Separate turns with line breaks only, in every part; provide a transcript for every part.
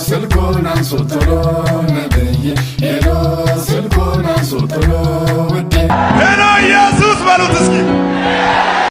ስልኩን አንሱጥሎ ነብይ ሄሎ ስልኩን አንሱጥሎ ውዴ ሄሎ ኢየሱስ በሉት እስኪ።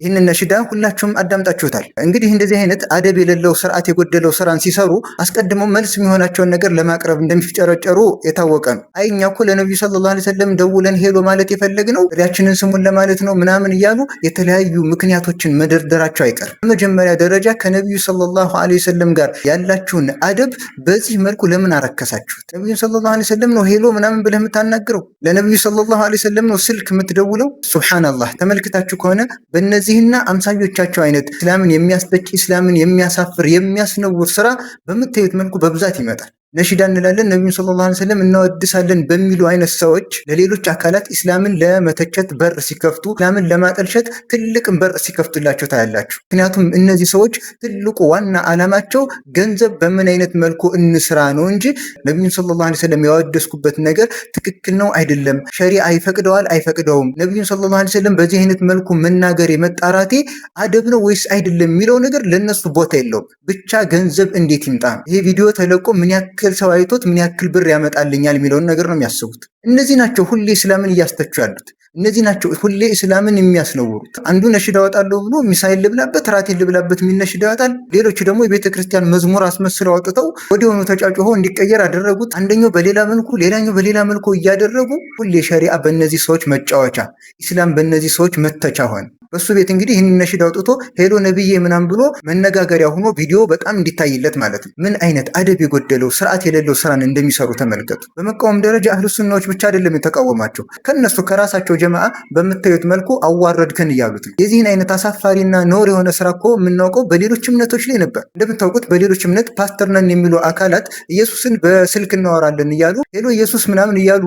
ይህንን ነሽዳ ሁላችሁም አዳምጣችሁታል። እንግዲህ እንደዚህ አይነት አደብ የሌለው ስርዓት የጎደለው ስራን ሲሰሩ አስቀድመው መልስ የሚሆናቸውን ነገር ለማቅረብ እንደሚፍጨረጨሩ የታወቀ ነው። አይ እኛ እኮ ለነብዩ ሰለላሁ ዐለይሂ ወሰለም ደውለን ሄሎ ማለት የፈለግነው ጥሪያችንን ስሙን ለማለት ነው ምናምን እያሉ የተለያዩ ምክንያቶችን መደርደራቸው አይቀርም። በመጀመሪያ ደረጃ ከነብዩ ሰለላሁ ዐለይሂ ወሰለም ጋር ያላችሁን አደብ በዚህ መልኩ ለምን አረከሳችሁት? ነብዩ ሰለላሁ ዐለይሂ ወሰለም ነው ሄሎ ምናምን ብለህ የምታናግረው? ለነብዩ ሰለላሁ ዐለይሂ ወሰለም ነው ስልክ የምትደውለው? ሱብሃንአላህ። ተመልክታችሁ ከሆነ በእነዚህና አምሳዮቻቸው አይነት እስላምን የሚያስጠቂ እስላምን የሚያሳፍር የሚያስነውር ስራ በምታዩት መልኩ በብዛት ይመጣል። ነሽዳ እንላለን ነብዩን ሰለላሁ ዐለይሂ ወሰለም እናወድሳለን በሚሉ አይነት ሰዎች ለሌሎች አካላት እስላምን ለመተቸት በር ሲከፍቱ፣ እስላምን ለማጠልሸት ትልቅን በር ሲከፍቱላቸው ታያላችሁ። ምክንያቱም እነዚህ ሰዎች ትልቁ ዋና ዓላማቸው ገንዘብ በምን አይነት መልኩ እንስራ ነው እንጂ ነብዩን ሰለላሁ ዐለይሂ ወሰለም ያወደስኩበት ነገር ትክክል ነው አይደለም፣ ሸሪዓ ይፈቅደዋል አይፈቅደውም፣ ነብዩን ሰለላሁ ዐለይሂ ወሰለም በዚህ አይነት መልኩ መናገር የመጣራቴ አደብ ነው ወይስ አይደለም የሚለው ነገር ለነሱ ቦታ የለውም። ብቻ ገንዘብ እንዴት ይምጣ፣ ይሄ ቪዲዮ ተለቆ ምን ያክል ሰው አይቶት ምን ያክል ብር ያመጣልኛል የሚለውን ነገር ነው የሚያስቡት። እነዚህ ናቸው ሁሌ እስላምን እያስተቹ ያሉት። እነዚህ ናቸው ሁሌ እስላምን የሚያስነውሩት። አንዱ ነሽዳ ወጣለሁ ብሎ ሚሳኤል ልብላበት ራቴን ልብላበት የሚል ነሽዳ ያወጣል። ሌሎቹ ደግሞ የቤተ ክርስቲያን መዝሙር አስመስለው አውጥተው ወዲያውኑ ተጫጭሆ እንዲቀየር አደረጉት። አንደኛው በሌላ መልኩ ሌላኛው በሌላ መልኩ እያደረጉ ሁሌ ሸሪዓ በእነዚህ ሰዎች መጫወቻ፣ ኢስላም በእነዚህ ሰዎች መተቻ ሆነ። በሱ ቤት እንግዲህ ይህን ነሽዳ አውጥቶ ሄሎ ነብዬ ምናምን ብሎ መነጋገሪያ ሆኖ ቪዲዮ በጣም እንዲታይለት ማለት ነው። ምን አይነት አደብ የጎደለው ስርዓት የሌለው ስራን እንደሚሰሩ ተመልከቱ። በመቃወም ደረጃ አህሉ ሱናዎች ብቻ አይደለም የተቃወማቸው፣ ከነሱ ከራሳቸው ጀማዓ በምታዩት መልኩ አዋረድከን እያሉት ነው። የዚህን አይነት አሳፋሪና ኖር የሆነ ስራ እኮ የምናውቀው በሌሎች እምነቶች ላይ ነበር። እንደምታውቁት በሌሎች እምነት ፓስተር ነን የሚሉ አካላት ኢየሱስን በስልክ እናወራለን እያሉ ሄሎ ኢየሱስ ምናምን እያሉ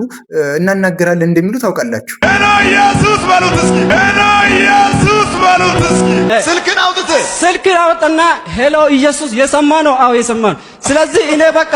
እናናገራለን እንደሚሉ ታውቃላችሁ። ሄሎ ኢየሱስ በሉት እስኪ፣ ሄሎ ኢየሱስ በሉት እስኪ። ስልክን አወጣና ሄሎ ኢየሱስ የሰማ ነው። አዎ የሰማ ነው። ስለዚህ እኔ በቃ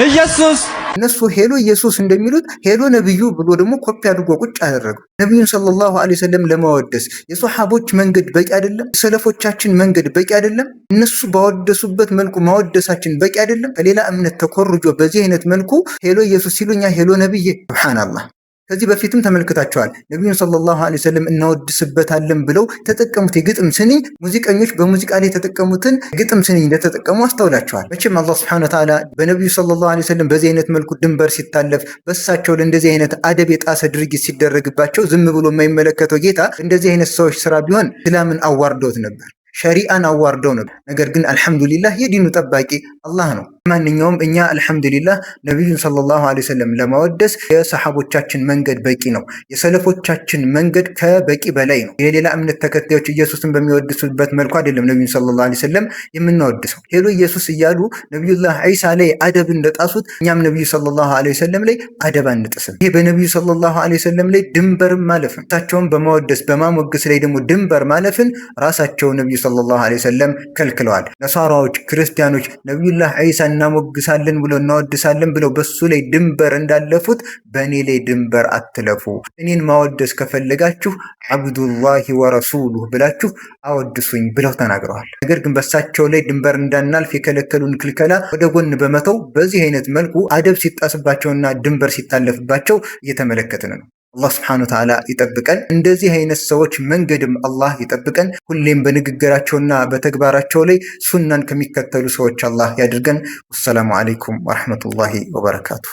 ኢየሱስ እነሱ ሄሎ ኢየሱስ እንደሚሉት ሄሎ ነብዩ ብሎ ደግሞ ኮፒ አድርጎ ቁጭ አደረገው። ነብዩን ሰለላሁ ዐለይሂ ወሰለም ለማወደስ የሷሐቦች መንገድ በቂ አይደለም? የሰለፎቻችን መንገድ በቂ አይደለም? እነሱ ባወደሱበት መልኩ ማወደሳችን በቂ አይደለም? ከሌላ እምነት ተኮርጆ በዚህ አይነት መልኩ ሄሎ ኢየሱስ ሲሉኛ ሄሎ ነብዬ። ሱብሃንአላህ። ከዚህ በፊትም ተመልክታቸዋል። ነብዩን ሰለላሁ ዐለይሂ ወሰለም እናወድስበታለን ብለው ተጠቀሙት የግጥም ስንኝ፣ ሙዚቀኞች በሙዚቃ ላይ የተጠቀሙትን ግጥም ስንኝ እንደተጠቀሙ አስተውላቸዋል። መቼም አላህ ሱብሓነሁ ወተዓላ በነብዩ ሰለላሁ ዐለይሂ ወሰለም በዚህ አይነት መልኩ ድንበር ሲታለፍ፣ በሳቸው ለእንደዚህ አይነት አደብ የጣሰ ድርጊት ሲደረግባቸው ዝም ብሎ የማይመለከተው ጌታ እንደዚህ አይነት ሰዎች ስራ ቢሆን እስላምን አዋርዶት ነበር፣ ሸሪዓን አዋርደው ነበር። ነገር ግን አልሐምዱሊላህ የዲኑ ጠባቂ አላህ ነው። ማንኛውም እኛ አልሐምዱሊላህ ነብዩን ሰለላሁ ዐለይሂ ወሰለም ለማወደስ የሰሐቦቻችን መንገድ በቂ ነው። የሰለፎቻችን መንገድ ከበቂ በላይ ነው። የሌላ እምነት ተከታዮች ኢየሱስን በሚወድሱበት መልኩ አይደለም ነብዩን ሰለላሁ ዐለይሂ ወሰለም የምናወድሰው። ሄሎ ኢየሱስ እያሉ ነብዩላህ ዒሳ ላይ አደብ እንደጣሱት እኛም ነብዩ ሰለላሁ ዐለይሂ ወሰለም ላይ አደብ አንጥስም። ይሄ በነብዩ ሰለላሁ ዐለይሂ ወሰለም ላይ ድንበርን ማለፍን፣ እሳቸውን በማወደስ በማሞገስ ላይ ደግሞ ድንበር ማለፍን ራሳቸው ነብዩ ሰለላሁ ዐለይሂ ወሰለም ከልክለዋል። ነሳራዎች፣ ክርስቲያኖች ነብዩላህ ዒሳ እናሞግሳለን ብለው እናወድሳለን ብለው በሱ ላይ ድንበር እንዳለፉት በእኔ ላይ ድንበር አትለፉ። እኔን ማወደስ ከፈለጋችሁ አብዱላሂ ወረሱሉህ ብላችሁ አወድሱኝ ብለው ተናግረዋል። ነገር ግን በሳቸው ላይ ድንበር እንዳናልፍ የከለከሉን ክልከላ ወደ ጎን በመተው በዚህ አይነት መልኩ አደብ ሲጣስባቸውና ድንበር ሲታለፍባቸው እየተመለከትን ነው። አላህ ስብሐነሁ ወተዓላ ይጠብቀን። እንደዚህ አይነት ሰዎች መንገድም አላህ ይጠብቀን። ሁሌም በንግግራቸውና በተግባራቸው ላይ ሱናን ከሚከተሉ ሰዎች አላህ ያድርገን። ወሰላሙ አለይኩም ወራህመቱላሂ ወበረካቱ።